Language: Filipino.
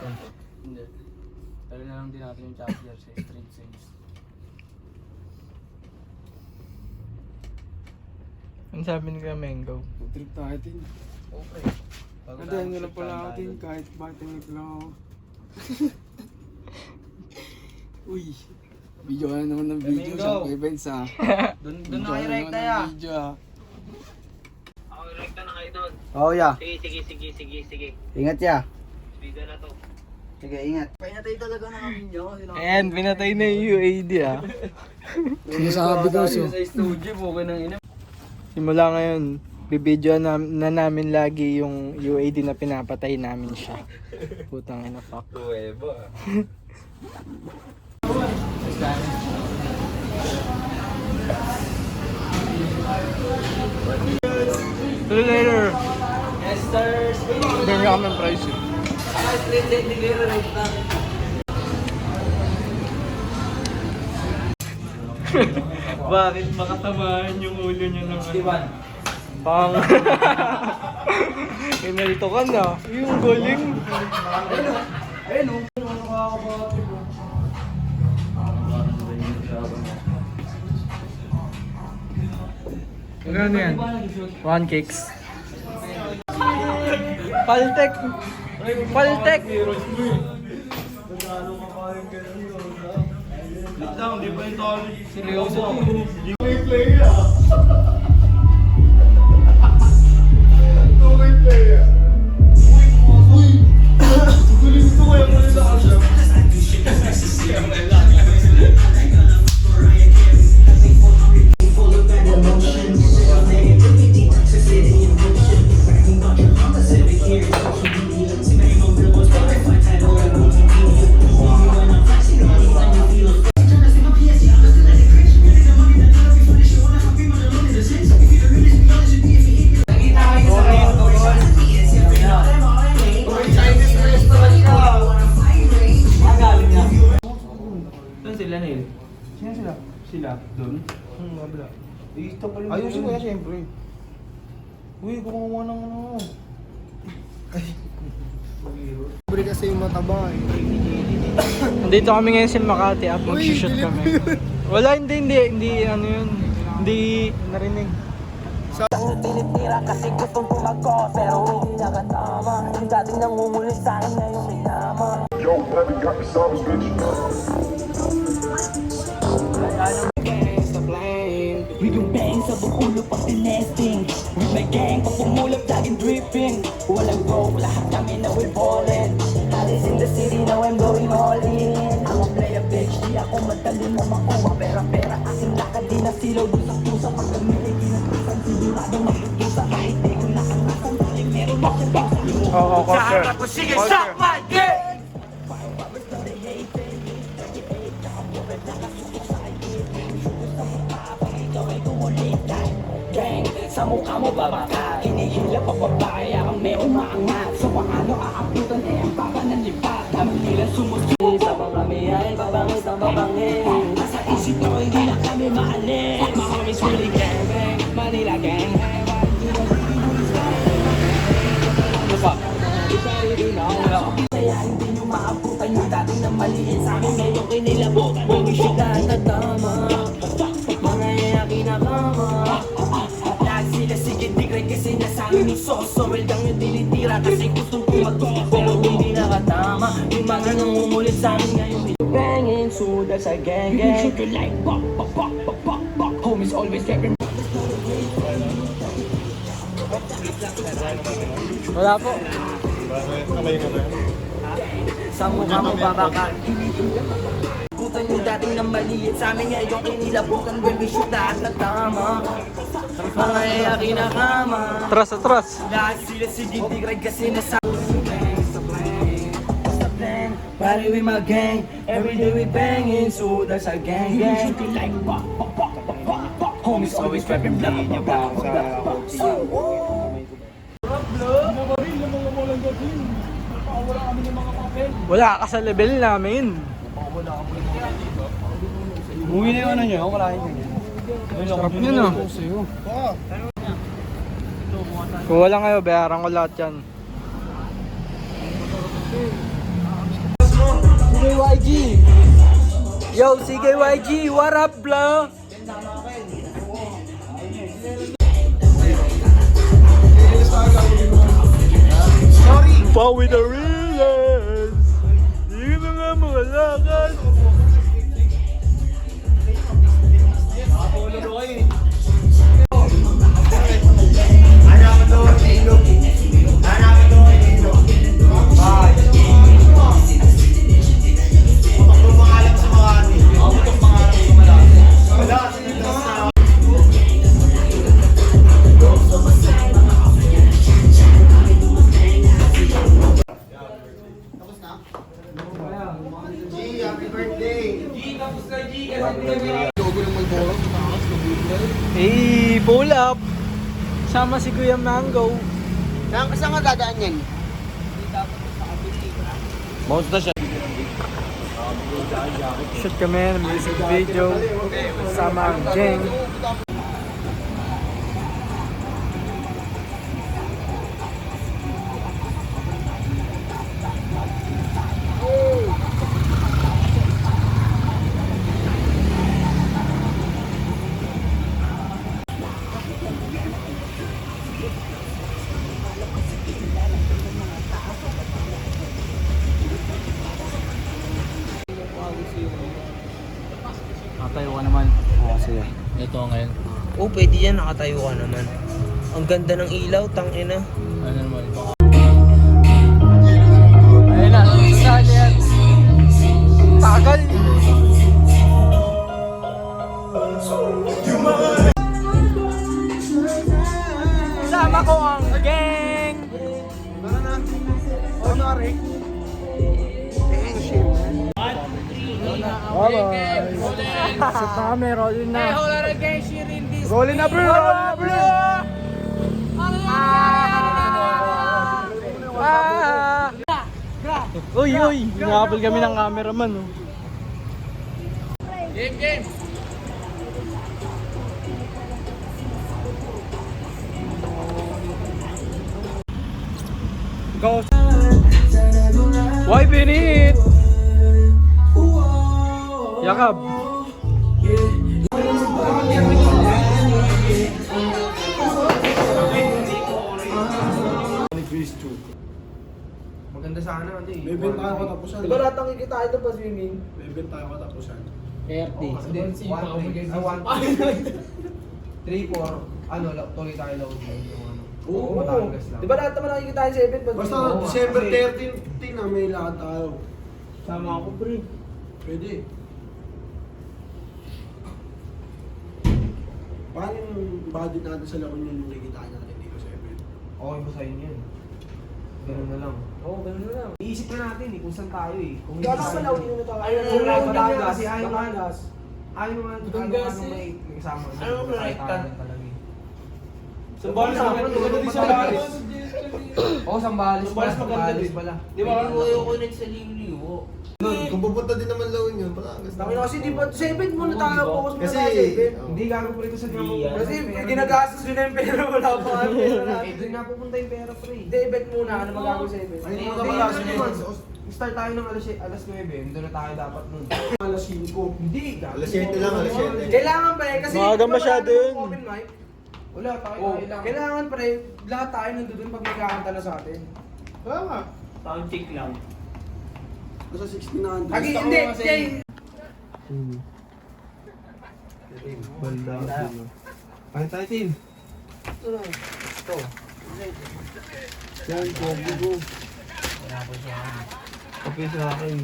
natin. Hindi. Talo na lang din natin yung charger sa street sales. Ano sabi ni Kuya Mengo? Trip tayo din. Okay. Antayin nyo lang pala ako din kahit bating lang ako. Uy. Video ka na naman ng video Domingo. sa events ha. Doon Video na ka kayo na rekta naman ya. ng video ha. Rekta na kayo doon. Oh, yeah. Sige. Ingat ya. Speaker na to. Sige, ingat. Pinatay talaga ng amin nyo. And pinatay na yung UAD ah. Sinasabi ko so. Sa studio po ka nang ina. Simula ngayon, bibidyo na namin lagi yung UAD na pinapatay namin siya. Putang ina fuck. Tuwebo ah. See you later. Esters. Bigyan niya kami ng price eh. Street set delivery rate na. Bakit makatamaan yung ulo niya naman? Iwan. Pang... Inalito ka na. Yung galing. Ayun o. Ano yan? One kicks. Paltek! Paltek! Seryoso. Saan sila Neil? Sino sila? Sila? Doon? Mabla. Stop pala. Ayusin ko yan siyempre. Uy, gumawa ng ano. Libre kasi yung mataba eh. Nandito kami ngayon sa Makati at mag-shoot kami. Wala, hindi ano yun. Hindi narinig. Tinitira kasi gustong tumagko pero hindi nakatama. Yung dating nangungulit sa akin ngayon may tama. Yo, baby, got the sauce, bitch. With yung bang sa bukulo pag tinesting. With my gang pag pumulap laging dripping. Walang broke, lahat kami na we're ballin'. Alice in the city, now I'm going all in. I'm a player bitch, di ako madali na makuha. Pera aking lakad, di na silaw dun sa pusa. Pag kami ay ginatusan, siguradong magtutusa. Kahit di ko nakangasan, dahil meron ako sa bangsa. Oo, culture. Sige, suck my dick! Sa mukha mo babaka, hinihila pa babae, kang may umaangat. So paano aabutan eh ang baba ng lipat? Kami nilang sumusunod sa mga may babangis na babangis. Nasa isip ko hindi na kami maalis. My homies really gang bang, Manila gang bang. Ano pa? Kaya hindi nyo maabutan yung dating na maliit sa amin. Ngayon kinilabutan, bumisyo ka na tama. Mga yayaki na kama. Sila sige tigray kasi nasa amin yung soso. Well kang yung tinitira kasi gustong tumagko pero hindi nakatama. Yung mga nangungulit sa amin ngayon banging suda sa gang gang. You shoot like bop bop bop bop bop bop. Homies always rapping. Wala po. Sa mukha mo babakal. Butan yung dating na maliit sa amin ngayon kinilabutan. When we shoot lahat na tama. Mga yayaki na kama. Atras. Lahat sila sige tigray kasi nasa Party with my gang, every day we banging, so that's our gang gang. You like pop, pop, pop, pop, pop, pop. Homies always rapping black, black, black, black, black. Wala ka sa level namin. Umuwi na yung ano nyo, malaking nyo. Sarap yun ah. Kung wala kayo, bayaran ko lahat yan. CKYG! Yo, CKYG! What up, bro? Pawi the reasons! Hindi na nga mga lakad! Hey, pull up! Sama si Kuya Mango. Saan ka dadaan yan? Shoot kami ng music video. Sama ang Jeng. Nakatayo ka naman. Oo, sige. Ito ngayon. Oh, pwede yan, nakatayo ka naman. Ang ganda ng ilaw, tangina. Ano naman? Baka Ayun na, saan yan? Tagal! Sama ko ang gang! Honoring! Set na kami, rolling na. Rolling na bro! Rolling na bro! Uy, uy! Hinabol kami ng cameraman. Oh. Go! Why binit? Yakab! maganda sana ano eh. May benta tayo katapusan. Diba lahat ng kikita ito pa swimming? May benta tayo katapusan. 30. 3-4. Ano, tuloy tayo load. Oo. Batangas lang. Diba lahat naman nakikita yung 7 pa Basta Oo, December kasi- 13 na may lakad tayo. Sama ako, pre. Pwede. Paano yung budget natin sa La Union yung nakikitaan natin dito sa event? Okay ba sa inyo yun? Ganun na lang. Oo, ganun na lang. Iisip na natin eh kung saan tayo eh. Kung Kaya naman na ulit na tayo. Ayaw Ayaw na na Batangas. Batangas. Kasi ayaw nga. Batangas. Ayaw nga. Batangas Ano eh. may kasama. Ano mo nakita? Sambales maganda din sa Sambales. Oo, Sambales pala. Sambales maganda din. Pala. Di ba ako ayoko nagsaliw-liw? Kung pupunta din naman La Union, Batangas. Sabi na kasi di ba 7 muna Oo, tayo, di ba? focus muna Kasi- tayo 7. Hindi gago pa rito sa drama. Kasi ginagastos ko na yung pera, wala pa ang pera Eh, natin. doon nga pupunta yung pera pre. Hindi, bet muna, ano magagawa sa 7? Ay, Hindi, mga hindi, kabalas, ano yun. naman. Start tayo ng alas 9, doon na tayo dapat nun. Alas 5. Hindi, gago. Alas 7 lang, alas 7. Kailangan pa eh, kasi Maaga di ba masyado wala yun. namang open mic? Wala, tayo Oh, lang. kailangan pa rin, lahat tayo nandun pag magkakanta na sa atin. Kaya nga. Sound check lang. Basta 1600. Agi, Gusto ko hindi, kasi- Jay. Banda. Paano tayo, team? Yan, go. Kape sa akin.